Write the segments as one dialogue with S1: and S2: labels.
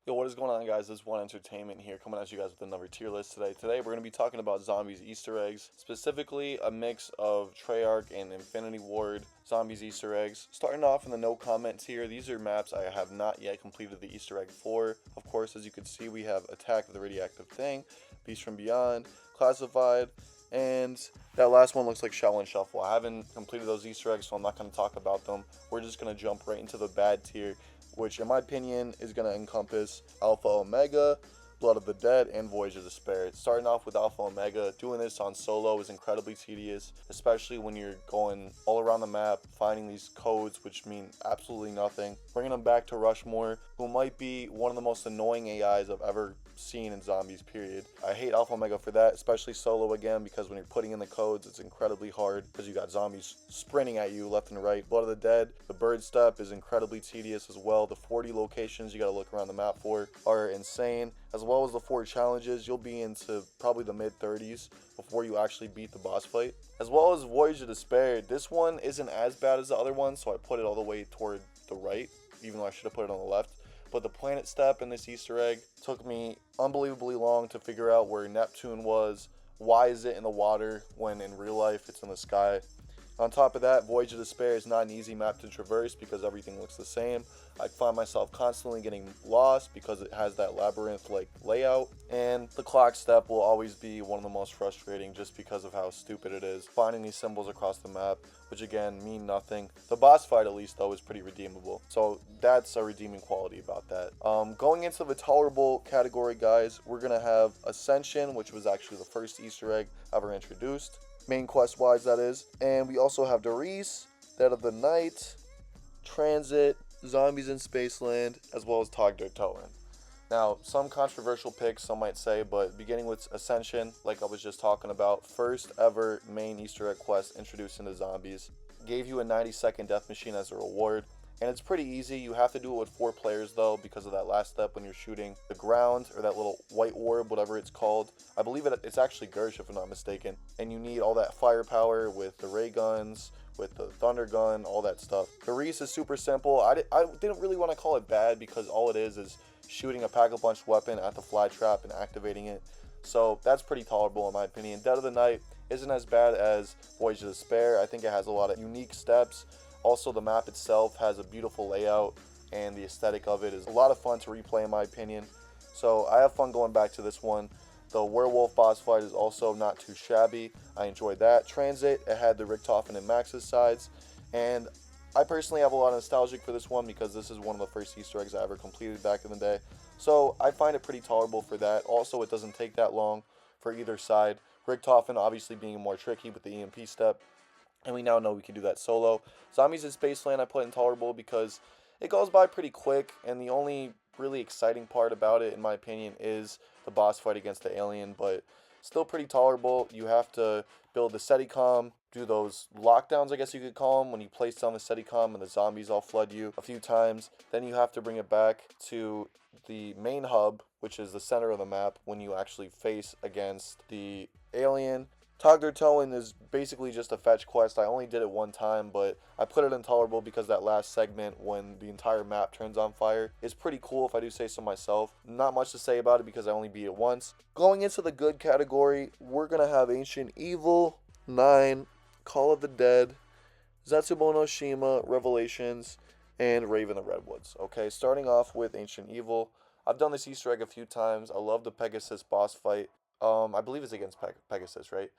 S1: Yo, what is going on, guys? This is One Entertainment here, coming at you guys with another tier list today. Today, we're going to be talking about Zombies Easter eggs, specifically a mix of Treyarch and Infinity Ward Zombies Easter eggs. Starting off in the no comment tier, these are maps I have not yet completed the Easter egg for. Of course, as you can see, we have Attack of the Radioactive Thing, Beast from Beyond, Classified, and that last one looks like Shaolin Shuffle. I haven't completed those Easter eggs, so I'm not going to talk about them. We're just going to jump right into the bad tier, which in my opinion is going to encompass Alpha Omega, Blood of the Dead, and Voyage of Despair. Starting off with Alpha Omega, doing this on solo is incredibly tedious, especially when you're going all around the map, finding these codes which mean absolutely nothing. Bringing them back to Rushmore, who might be one of the most annoying AIs I've ever seen in Zombies, period. I hate Alpha Omega for that, especially solo again, because when you're putting in the codes, it's incredibly hard because you got zombies sprinting at you left and right. Blood of the Dead, the bird step is incredibly tedious as well. The 40 locations you got to look around the map for are insane, as well as the 4 challenges. You'll be into probably the mid 30s before you actually beat the boss fight. As well as Voyage of Despair, this one isn't as bad as the other one, so I put it all the way toward the right, even though I should have put it on the left. But the planet step in this Easter egg took me unbelievably long to figure out where Neptune was. Why is it in the water when in real life it's in the sky? On top of that, Voyage of Despair is not an easy map to traverse because everything looks the same. I find myself constantly getting lost because it has that labyrinth-like layout. And the clock step will always be one of the most frustrating just because of how stupid it is. Finding these symbols across the map, which again mean nothing. The boss fight at least though is pretty redeemable. So that's a redeeming quality about that. Going into the tolerable category, guys, we're going to have Ascension, which was actually the first Easter egg ever introduced. Main quest wise, that is. And we also have Doris, Dead of the Night, Transit, Zombies in Spaceland, as well as Togdertoen. Now, some controversial picks, some might say, but beginning with Ascension, like I was just talking about, first ever main Easter egg quest introduced into Zombies. Gave you a 90-second death machine as a reward. And it's pretty easy. You have to do it with 4 players though, because of that last step when you're shooting the ground, or that little white orb, whatever it's called. I believe it's actually Gersh, if I'm not mistaken. And you need all that firepower with the ray guns, with the thunder gun, all that stuff. The Reese is super simple. I didn't really want to call it bad because all it is shooting a pack-a-punch weapon at the fly trap and activating it. So that's pretty tolerable in my opinion. Dead of the Night isn't as bad as Voyage of Despair. I think it has a lot of unique steps. Also, the map itself has a beautiful layout, and the aesthetic of it is a lot of fun to replay in my opinion. So I have fun going back to this one. The werewolf boss fight is also not too shabby. I enjoyed that. Transit, it had the Richtofen and Max's sides, and I personally have a lot of nostalgia for this one because this is one of the first Easter eggs I ever completed back in the day. So I find it pretty tolerable for that. Also, it doesn't take that long for either side. Richtofen obviously being more tricky with the EMP step, and we now know we can do that solo. Zombies in Spaceland I put intolerable because it goes by pretty quick, and the only really exciting part about it, in my opinion, is the boss fight against the alien, but still pretty tolerable. You have to build the Steadicom, do those lockdowns, I guess you could call them, when you place down the Steadicom and the zombies all flood you a few times. Then you have to bring it back to the main hub, which is the center of the map, when you actually face against the alien. Togdertoen is basically just a fetch quest. I only did it one time, but I put it intolerable because that last segment when the entire map turns on fire is pretty cool, if I do say so myself. Not much to say about it because I only beat it once. Going into the good category, we're going to have Ancient Evil, 9, Call of the Dead, Zetsubo no Shima, Revelations, and Raven the Redwoods. Okay, starting off with Ancient Evil. I've done this Easter egg a few times. I love the Pegasus boss fight. I believe it's against Pegasus, right?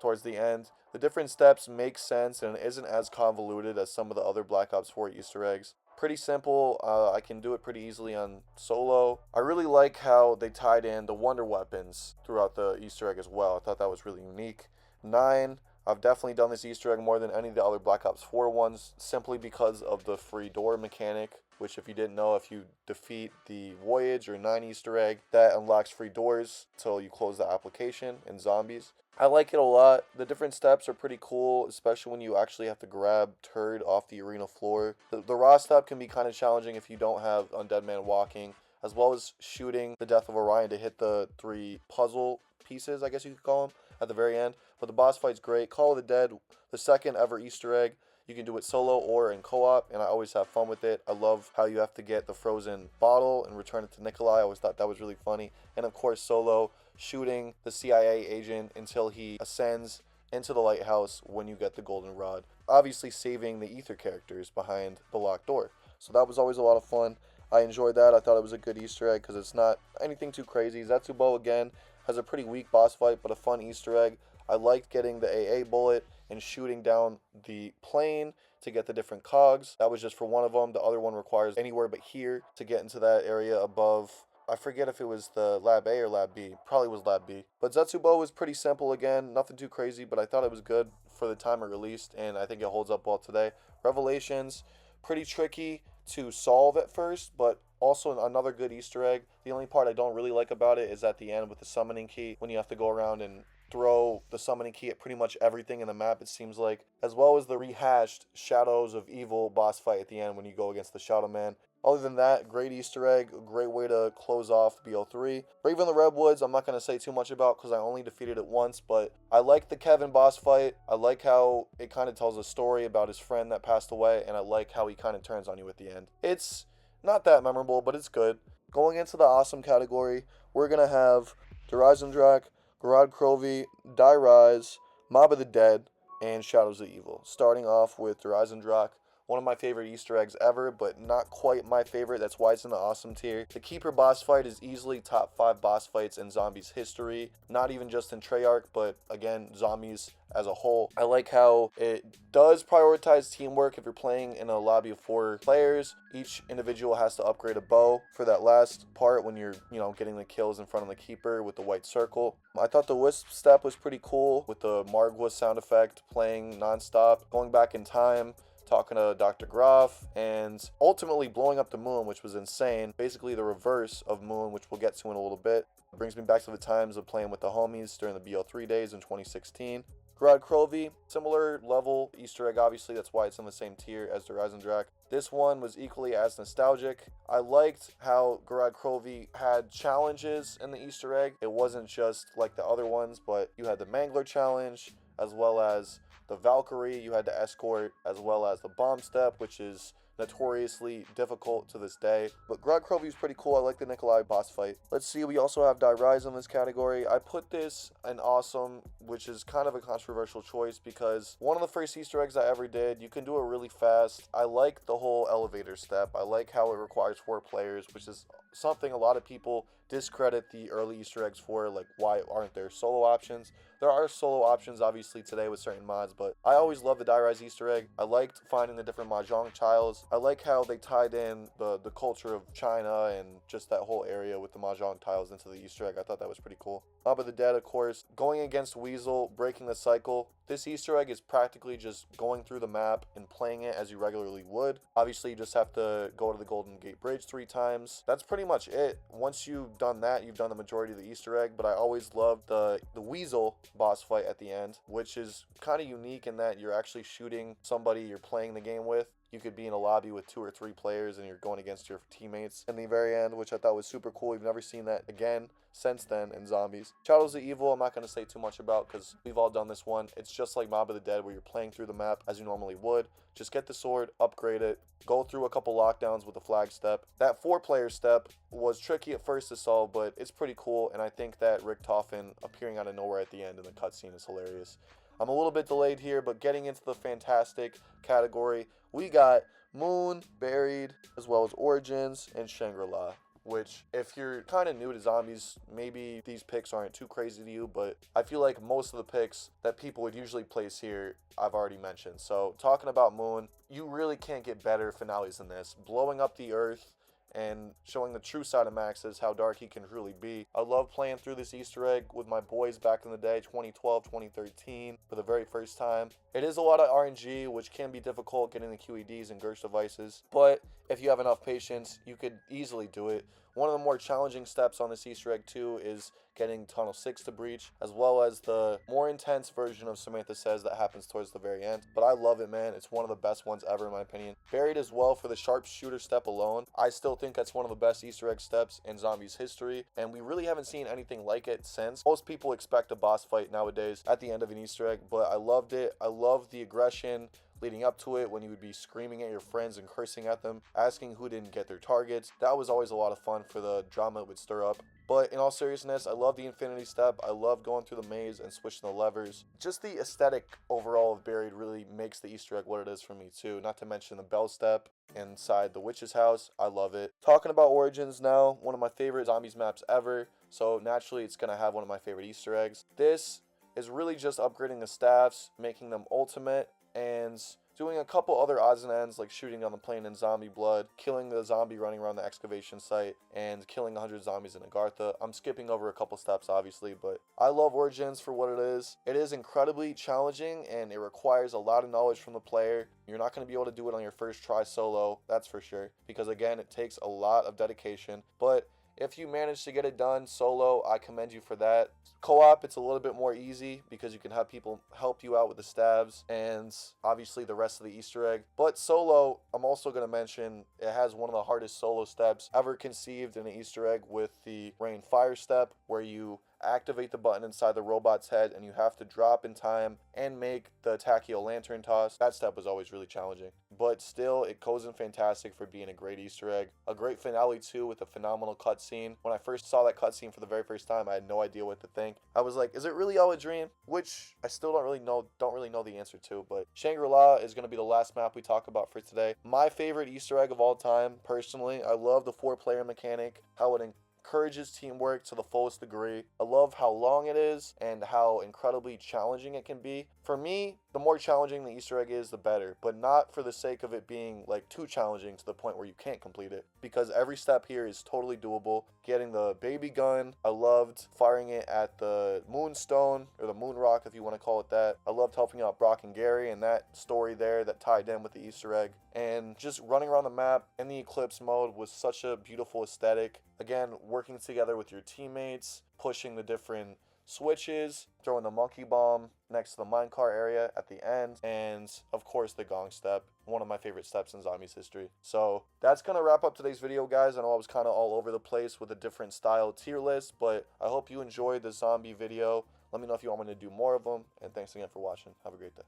S1: Towards the end. The different steps make sense and it isn't as convoluted as some of the other Black Ops 4 Easter eggs. Pretty simple. I can do it pretty easily on solo. I really like how they tied in the wonder weapons throughout the Easter egg as well. I thought that was really unique. 9. I've definitely done this Easter egg more than any of the other Black Ops 4 ones simply because of the free door mechanic, which if you didn't know, if you defeat the Voyage or 9 Easter egg, that unlocks free doors until you close the application in Zombies. I like it a lot. The different steps are pretty cool, especially when you actually have to grab Turd off the arena floor. The raw step can be kind of challenging if you don't have Undead Man walking, as well as shooting the Death of Orion to hit the 3 puzzle pieces, I guess you could call them, at the very end. But the boss fight's great. Call of the Dead, the second ever Easter egg. You can do it solo or in co-op, and I always have fun with it. I love how you have to get the frozen bottle and return it to Nikolai. I always thought that was really funny. And of course, solo, shooting the CIA agent until he ascends into the lighthouse when you get the golden rod. Obviously saving the ether characters behind the locked door. So that was always a lot of fun. I enjoyed that. I thought it was a good Easter egg because it's not anything too crazy. Zetsubo, again, has a pretty weak boss fight, but a fun Easter egg. I liked getting the AA bullet and shooting down the plane to get the different cogs. That was just for one of them. The other one requires anywhere but here to get into that area above. I forget if it was the Lab A or Lab B. Probably was Lab B. But Zetsubo was pretty simple again. Nothing too crazy, but I thought it was good for the time it released, and I think it holds up well today. Revelations, pretty tricky to solve at first, but also another good Easter egg. The only part I don't really like about it is at the end with the summoning key, when you have to go around and throw the summoning key at pretty much everything in the map, it seems like, as well as the rehashed Shadows of Evil boss fight at the end when you go against the Shadow Man. Other than that, great Easter egg, a great way to close off BO3. Brave in the Redwoods, I'm not going to say too much about because I only defeated it once, but I like the Kevin boss fight. I like how it kind of tells a story about his friend that passed away, and I like how he kind of turns on you at the end. It's not that memorable, but it's good. Going into the awesome category, we're going to have Drak, Garad Krovi, Die Rise, Mob of the Dead, and Shadows of Evil. Starting off with Drak, one of my favorite Easter eggs ever, but not quite my favorite. That's why it's in the awesome tier. The Keeper boss fight is easily top 5 boss fights in Zombies history. Not even just in Treyarch, but again, Zombies as a whole. I like how it does prioritize teamwork. If you're playing in a lobby of 4 players, each individual has to upgrade a bow for that last part when you're, getting the kills in front of the Keeper with the white circle. I thought the Wisp step was pretty cool with the Margwa sound effect playing nonstop, going back in time, talking to Dr. Groff, and ultimately blowing up the moon, which was insane. Basically the reverse of Moon, which we'll get to in a little bit. It brings me back to the times of playing with the homies during the BO3 days in 2016. Garad Krovi, similar level Easter egg, obviously, that's why it's in the same tier as the Drak. This one was equally as nostalgic. I liked how Garad Krovi had challenges in the Easter egg. It wasn't just like the other ones, but you had the Mangler challenge, as well as the Valkyrie you had to escort, as well as the bomb step, which is notoriously difficult to this day. But Garad Krovi is pretty cool. I like the Nikolai boss fight. Let's see, we also have Die Rise in this category. I put this in awesome, which is kind of a controversial choice because one of the first Easter eggs I ever did, you can do it really fast. I like the whole elevator step. I like how it requires 4 players, which is something a lot of people discredit the early Easter eggs for, like why aren't there solo options? There are solo options obviously today with certain mods, but I always love the Die Rise Easter egg. I liked finding the different Mahjong tiles. I like how they tied in the culture of China and just that whole area with the Mahjong tiles into the Easter egg. I thought that was pretty cool. Mob of the Dead, of course, going against Weasel, breaking the cycle. This Easter egg is practically just going through the map and playing it as you regularly would. Obviously, you just have to go to the Golden Gate Bridge 3 times. That's pretty much it. Once you've done that, you've done the majority of the Easter egg, but I always loved the Weasel boss fight at the end, which is kind of unique in that you're actually shooting somebody you're playing the game with. You could be in a lobby with 2 or 3 players and you're going against your teammates in the very end, which I thought was super cool. We've never seen that again since then in Zombies. Shadows of Evil, I'm not going to say too much about because we've all done this one. It's just like Mob of the Dead where you're playing through the map as you normally would. Just get the sword, upgrade it, go through a couple lockdowns with the flag step. That 4-player step was tricky at first to solve, but it's pretty cool, and I think that Richtofen appearing out of nowhere at the end in the cutscene is hilarious. I'm a little bit delayed here, but getting into the fantastic category, we got Moon, Buried, as well as Origins, and Shangri-La. Which, if you're kind of new to Zombies, maybe these picks aren't too crazy to you, but I feel like most of the picks that people would usually place here, I've already mentioned. So, talking about Moon, you really can't get better finales than this. Blowing up the Earth and showing the true side of Max's, how dark he can truly be. I love playing through this Easter egg with my boys back in the day, 2012, 2013, for the very first time. It is a lot of RNG, which can be difficult getting the QEDs and Gersh devices, but if you have enough patience, you could easily do it. One of the more challenging steps on this Easter egg too is getting Tunnel 6 to breach, as well as the more intense version of Samantha Says that happens towards the very end. But I love it, man. It's one of the best ones ever in my opinion. Buried as well for the sharpshooter step alone. I still think that's one of the best Easter egg steps in Zombies history, and we really haven't seen anything like it since. Most people expect a boss fight nowadays at the end of an Easter egg, but I loved it. I love the aggression leading up to it when you would be screaming at your friends and cursing at them, asking who didn't get their targets. That was always a lot of fun for the drama it would stir up. But in all seriousness, I love the infinity step. I love going through the maze and switching the levers. Just the aesthetic overall of Buried really makes the Easter egg what it is for me too. Not to mention the bell step inside the witch's house. I love it. Talking about Origins now, one of my favorite zombies maps ever. So naturally it's going to have one of my favorite Easter eggs. This is really just upgrading the staffs, making them ultimate, and doing a couple other odds and ends like shooting on the plane in zombie blood, killing the zombie running around the excavation site, and killing 100 zombies in Agartha. I'm skipping over a couple steps obviously, but I love Origins for what it is. It is incredibly challenging and it requires a lot of knowledge from the player. You're not going to be able to do it on your first try solo, that's for sure, because again, it takes a lot of dedication, but if you manage to get it done solo, I commend you for that. Co-op, it's a little bit more easy because you can have people help you out with the stabs and obviously the rest of the Easter egg. But solo, I'm also going to mention it has one of the hardest solo steps ever conceived in an Easter egg with the rain fire step, where you activate the button inside the robot's head and you have to drop in time and make the Tachyo lantern toss. That step was always really challenging, but still it goes in fantastic for being a great Easter egg. A great finale too, with a phenomenal cutscene. When I first saw that cutscene for the very first time, I had no idea what to think. I was like, is it really all a dream? Which I still don't really know the answer to, but Shangri-La is going to be the last map we talk about for today. My favorite Easter egg of all time, personally. I love the 4-player mechanic, how it encourages teamwork to the fullest degree. I love how long it is and how incredibly challenging it can be. For me, the more challenging the Easter egg is, the better, but not for the sake of it being like too challenging to the point where you can't complete it, because every step here is totally doable. Getting the baby gun, I loved firing it at the moonstone, or the moon rock if you want to call it that. I loved helping out Brock and Gary and that story there that tied in with the Easter egg, and just running around the map in the Eclipse mode was such a beautiful aesthetic. Again, working together with your teammates, pushing the different switches, throwing the monkey bomb next to the minecart area at the end, and of course the gong step, one of my favorite steps in Zombies history. So that's gonna wrap up today's video, guys. I know I was kind of all over the place with a different style tier list, but I hope you enjoyed the zombie video. Let me know if you want me to do more of them, and thanks again for watching. Have a great day.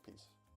S1: Peace.